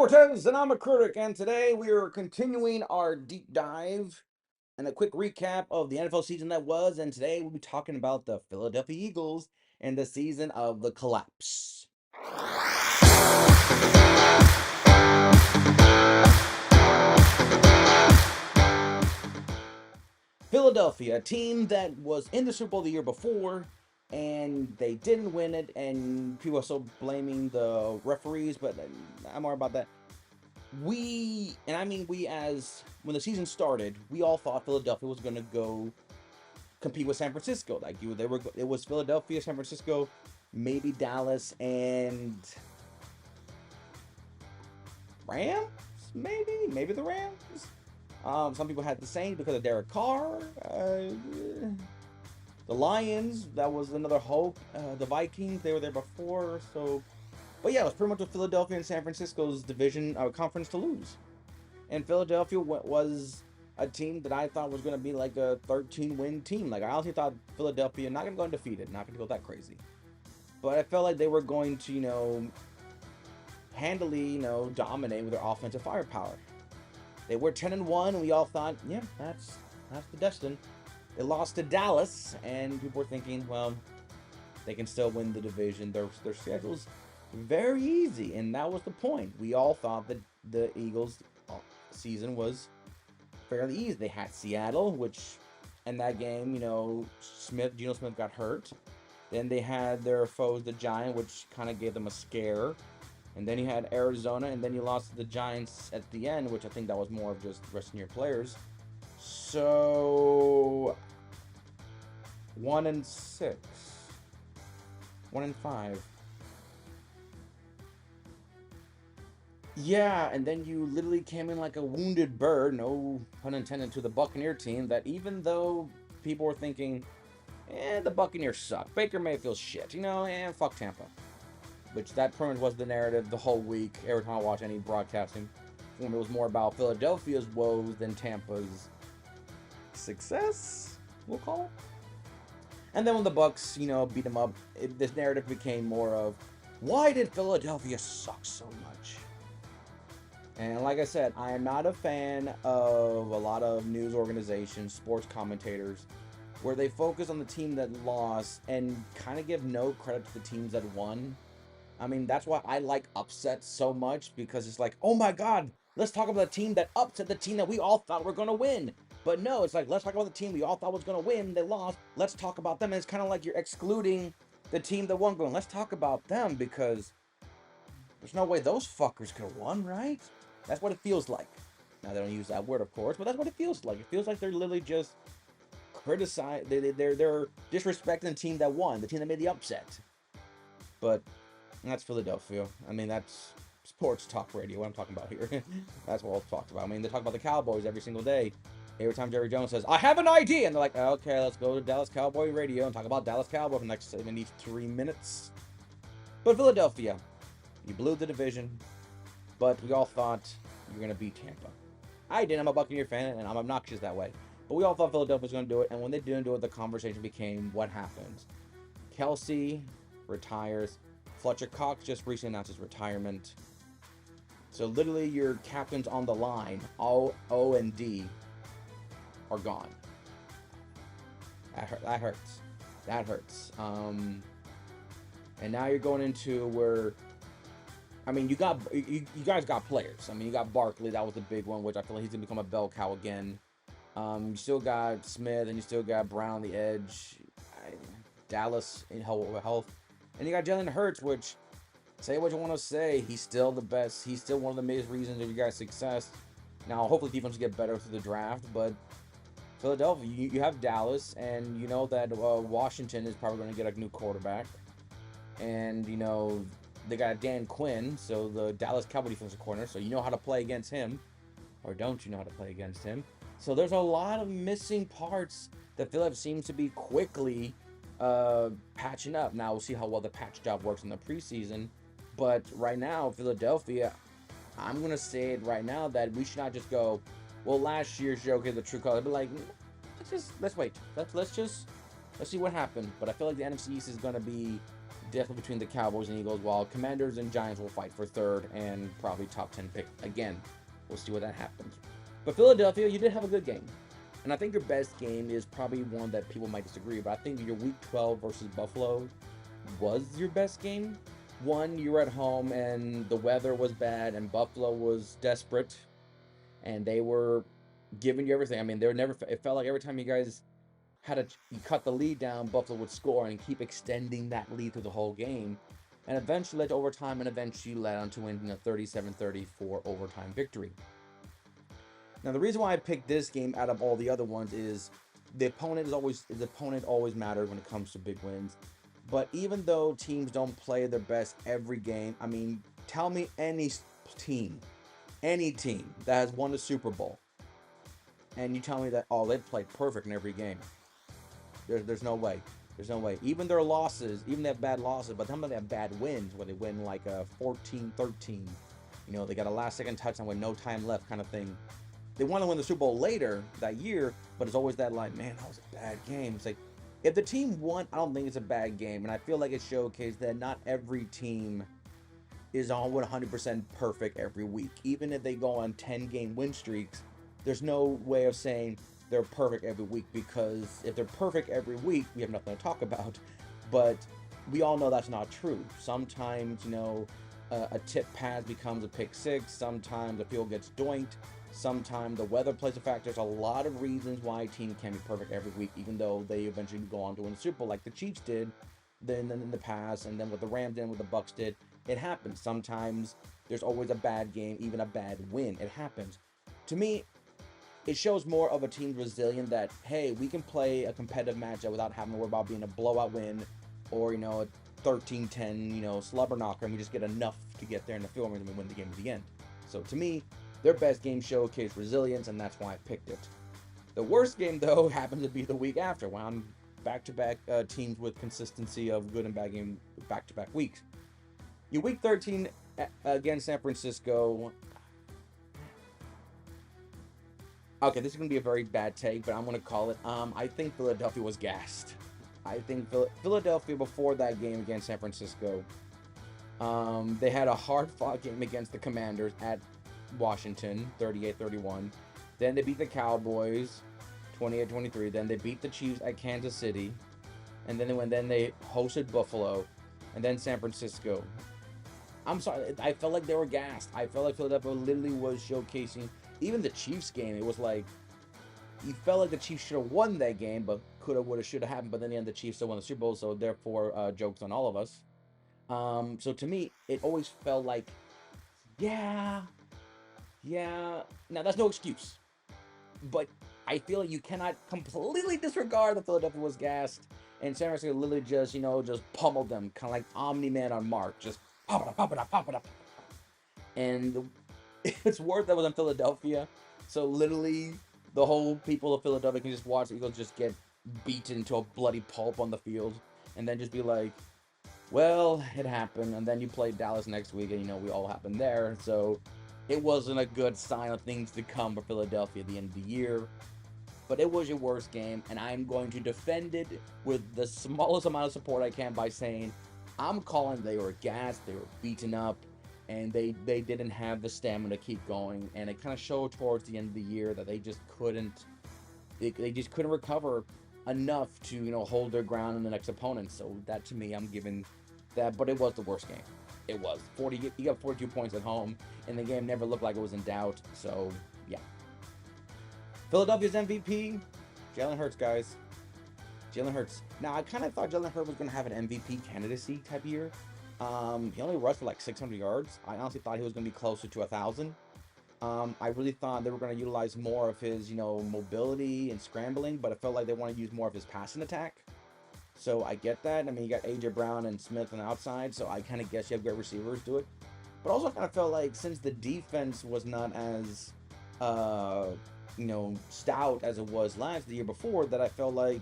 Cortez, and I'm a critic, and today we are continuing our deep dive and a quick recap of the NFL season that was, and today we'll be talking about the Philadelphia Eagles and the season of the collapse. Philadelphia, a team that was in the Super Bowl the year before, and they didn't win it, and people are still blaming the referees, but I'm more about that. We as when the season started, we all thought Philadelphia was going to go compete with San Francisco. It was Philadelphia, San Francisco, maybe Dallas and Rams, maybe the Rams. Some people had the same because of Derek Carr. The Lions, that was another hope. The Vikings, they were there before, so. But yeah, it was pretty much with Philadelphia and San Francisco's division conference to lose. And Philadelphia was a team that I thought was going to be like a 13-win team. Like I honestly thought Philadelphia not going to go undefeated, not going to go that crazy. But I felt like they were going to, handily, dominate with their offensive firepower. They were 10-1, and we all thought, yeah, that's the destiny. They lost to Dallas, and people were thinking, well, they can still win the division. Their schedule's very easy, and that was the point. We all thought that the Eagles' season was fairly easy. They had Seattle, which in that game, Geno Smith got hurt. Then they had their foes, the Giants, which kind of gave them a scare. And then you had Arizona, and then you lost to the Giants at the end, which I think that was more of just resting your players. So 1-6, 1-5. Yeah, and then you literally came in like a wounded bird, no pun intended, to the Buccaneer team that even though people were thinking, the Buccaneers suck, Baker Mayfield's shit, and fuck Tampa. Which that pretty much was the narrative the whole week, every time I watch any broadcasting. It was more about Philadelphia's woes than Tampa's success, we'll call it. And then when the Bucks, beat them up, this narrative became more of, why did Philadelphia suck so much? And like I said, I am not a fan of a lot of news organizations, sports commentators, where they focus on the team that lost and kind of give no credit to the teams that won. I mean, that's why I like upsets so much, because it's like, oh my god, let's talk about the team that upset the team that we all thought were going to win. But no, it's like, let's talk about the team we all thought was going to win. They lost. Let's talk about them. And it's kind of like you're excluding the team that won, going, let's talk about them, because there's no way those fuckers could have won, right? That's what it feels like. Now, they don't use that word, of course, but that's what it feels like. It feels like they're literally just they're disrespecting the team that won, the team that made the upset. But that's Philadelphia. I mean, that's sports talk radio, what I'm talking about here. That's what we'll talk about. I mean, they talk about the Cowboys every single day. Every time Jerry Jones says, I have an idea, and they're like, okay, let's go to Dallas Cowboy radio and talk about Dallas Cowboys for the next 73 minutes. But Philadelphia, you blew the division, but we all thought you were going to beat Tampa. I didn't. I'm a Buccaneer fan, and I'm obnoxious that way. But we all thought Philadelphia was going to do it, and when they didn't do it, the conversation became, what happens? Kelsey retires. Fletcher Cox just recently announced his retirement. So literally your captains on the line, O and D, are gone. That hurts. That hurts. And now you're going into where, I mean, you guys got players. I mean, you got Barkley, that was the big one, which I feel like he's gonna become a bell cow again. You still got Smith, and you still got Brown, the edge. Dallas in health. And you got Jalen Hurts, which, say what you want to say, he's still the best. He's still one of the biggest reasons of you guys' success. Now, hopefully defense will get better through the draft, but Philadelphia, you have Dallas, and you know that Washington is probably going to get a new quarterback. And, they got Dan Quinn, so the Dallas Cowboy defensive corner, so you know how to play against him. Or don't you know how to play against him? So there's a lot of missing parts that Philadelphia seems to be quickly patching up. Now we'll see how well the patch job works in the preseason, but right now Philadelphia, I'm gonna say it right now that we should not just go, well, last year showcased the true color, but like, let's wait, let's see what happened. But I feel like the NFC East is gonna be Definitely between the Cowboys and Eagles, while Commanders and Giants will fight for third and probably top 10 pick again. We'll see what that happens. But Philadelphia, you did have a good game. And I think your best game is probably one that people might disagree, but I think your Week 12 versus Buffalo was your best game. One, you were at home and the weather was bad and Buffalo was desperate and they were giving you everything. I mean, they were never. It felt like every time you guys had you cut the lead down, Buffalo would score and keep extending that lead through the whole game, and eventually led to overtime, and eventually led on to winning a 37-34 overtime victory. Now, the reason why I picked this game out of all the other ones is the opponent always matters when it comes to big wins. But even though teams don't play their best every game, I mean, tell me team, any team that has won the Super Bowl, and you tell me that they played perfect in every game. There's no way. There's no way. Even their losses, even they have bad losses, but some of them have bad wins where they win like a 14-13. They got a last-second touchdown with no time left kind of thing. They want to win the Super Bowl later that year, but it's always that like, man, that was a bad game. It's like, if the team won, I don't think it's a bad game. And I feel like it showcased that not every team is on 100% perfect every week. Even if they go on 10-game win streaks, there's no way of saying they're perfect every week, because if they're perfect every week, we have nothing to talk about. But we all know that's not true. Sometimes, a tip pass becomes a pick six. Sometimes the field gets doinked. Sometimes the weather plays a factor. There's a lot of reasons why a team can't be perfect every week, even though they eventually go on to win the Super Bowl, like the Chiefs did, then in the past, and then what the Rams did, what the Bucks did. It happens. Sometimes there's always a bad game, even a bad win. It happens. To me, it shows more of a team's resilience that, hey, we can play a competitive matchup without having to worry about being a blowout win or, a 13-10, slubber knocker, and we just get enough to get there in the field and we win the game at the end. So to me, their best game showcased resilience, and that's why I picked it. The worst game, though, happened to be the week after, when I'm back-to-back teams with consistency of good and bad game back-to-back weeks. Your Week 13 against San Francisco. Okay, this is going to be a very bad take, but I'm going to call it. I think Philadelphia was gassed. I think Philadelphia, before that game against San Francisco, they had a hard-fought game against the Commanders at Washington, 38-31. Then they beat the Cowboys, 28-23. Then they beat the Chiefs at Kansas City. And then they hosted Buffalo. And then San Francisco. I'm sorry, I felt like they were gassed. I felt like Philadelphia literally was showcasing. Even the Chiefs game, it was like, you felt like the Chiefs should have won that game, but coulda, woulda, shoulda happened. But then in the end, the Chiefs still won the Super Bowl, so therefore, jokes on all of us. So to me, it always felt like, yeah. Now, that's no excuse. But I feel like you cannot completely disregard that Philadelphia was gassed, and San Francisco literally just pummeled them, kind of like Omni-Man on Mark, just pop it up. And it's worth that was in Philadelphia, so literally the whole people of Philadelphia can just watch the Eagles just get beaten to a bloody pulp on the field, and then just be like, well, it happened. And then you play Dallas next week, and we all happened there, so it wasn't a good sign of things to come for Philadelphia at the end of the year. But it was your worst game, and I'm going to defend it with the smallest amount of support I can by saying I'm calling they were gassed, they were beaten up, and they didn't have the stamina to keep going. And it kind of showed towards the end of the year that they just couldn't recover enough to hold their ground in the next opponent. So that, to me, I'm giving that. But it was the worst game. It was. You got 42 points at home, and the game never looked like it was in doubt. So, yeah. Philadelphia's MVP, Jalen Hurts, guys. Jalen Hurts. Now, I kind of thought Jalen Hurts was going to have an MVP candidacy type year. He only rushed for like 600 yards. I honestly thought he was going to be closer to 1,000. I really thought they were going to utilize more of his, mobility and scrambling, but I felt like they want to use more of his passing attack. So I get that. I mean, you got A.J. Brown and Smith on the outside, so I kind of guess you have great receivers do it. But also I kind of felt like since the defense was not as, stout as it was the year before, that I felt like,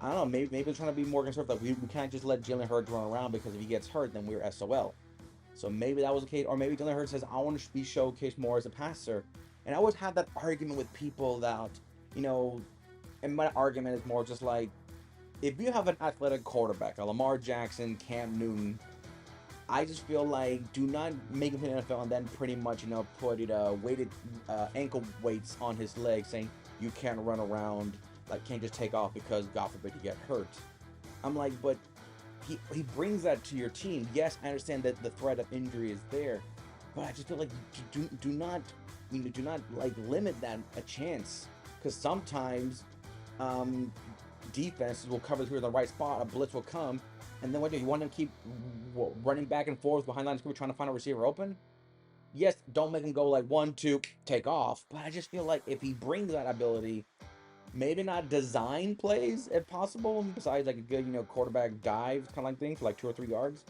I don't know, maybe they're trying to be more conservative. Like we can't just let Jalen Hurts run around, because if he gets hurt, then we're SOL. So maybe that was the case. Or maybe Jalen Hurts says, I want to be showcased more as a passer. And I always had that argument with people that, and my argument is more just like, if you have an athletic quarterback, a Lamar Jackson, Cam Newton, I just feel like do not make him play NFL and then pretty much put weighted ankle weights on his legs, saying you can't run around, like can't just take off because God forbid you get hurt. I'm like, but he brings that to your team. Yes, I understand that the threat of injury is there, but I just feel like do not do not like limit that a chance, because sometimes um, defenses will cover through the right spot. A blitz will come, and then what do you want to keep running back and forth behind line of scrimmage trying to find a receiver open? Yes, don't make him go like 1, 2, take off. But I just feel like if he brings that ability, maybe not design plays if possible, besides like a good quarterback dive kind of like thing for like 2 or 3 yards,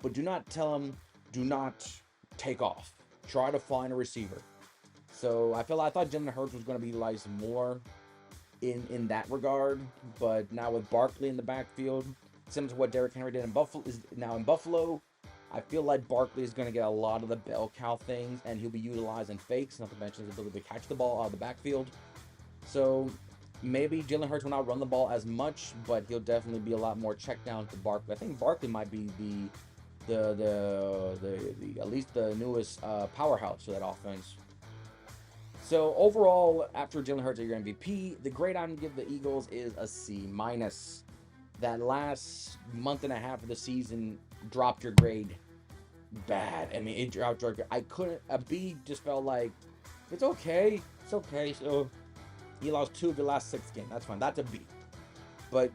but do not tell him do not take off. Try to find a receiver. So I thought Jalen Hurts was going to be utilized more in that regard, but now with Barkley in the backfield, similar to what Derrick Henry did in Buffalo, is now in Buffalo. I feel like Barkley is going to get a lot of the bell cow things, and he'll be utilized in fakes, not to mention his ability to catch the ball out of the backfield. So maybe Jalen Hurts will not run the ball as much, but he'll definitely be a lot more check down to Barkley. I think Barkley might be the at least the newest powerhouse to that offense. So overall, after Jalen Hurts is your MVP, the grade I'm gonna give the Eagles is a C minus. That last month and a half of the season dropped your grade bad. I mean, it dropped your grade. I couldn't. A B just felt like it's okay. It's okay. So you lost 2 of your last 6 games. That's fine. That's a B. But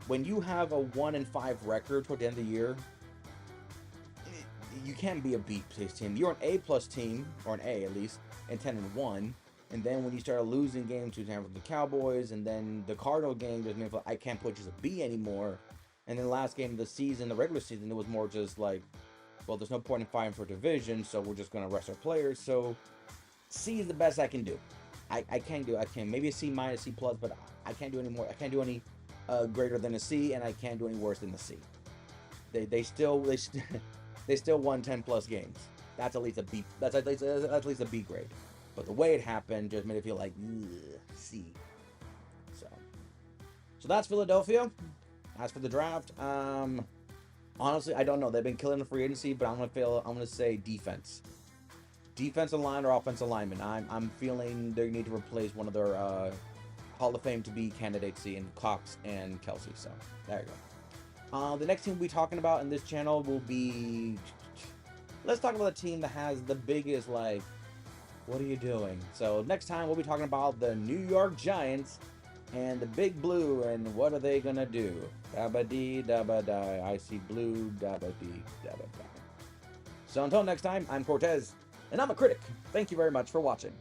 when you have a 1-5 record toward the end of the year, you can't be a B plus team. You're an A plus team, or an A at least, and 10-1. And then when you start losing games to the Cowboys, and then the Cardinal game, just made I can't put you as a B anymore. And then the last game of the season, the regular season, it was more just like, well, there's no point in fighting for division, so we're just gonna rest our players. So C is the best I can do. I can't do. I can maybe a C minus, C plus, but I can't do any more. I can't do any greater than a C, and I can't do any worse than a C. They still they still won 10+ games. That's at least a B. That's at least a B grade. But the way it happened just made it feel like C. So that's Philadelphia. As for the draft, honestly, I don't know. They've been killing the free agency, but I'm gonna say defense. Defensive line or offensive lineman. I'm feeling they need to replace one of their Hall of Fame to be candidates in Cox and Kelsey. So there you go. The next team we'll be talking about in this channel will be. Let's talk about a team that has the biggest what are you doing? So next time we'll be talking about the New York Giants and the Big Blue and what are they gonna do? Dabba dee dabba die. I see blue. Dabba dee dabba die. So until next time, I'm Cortez, and I'm a critic. Thank you very much for watching.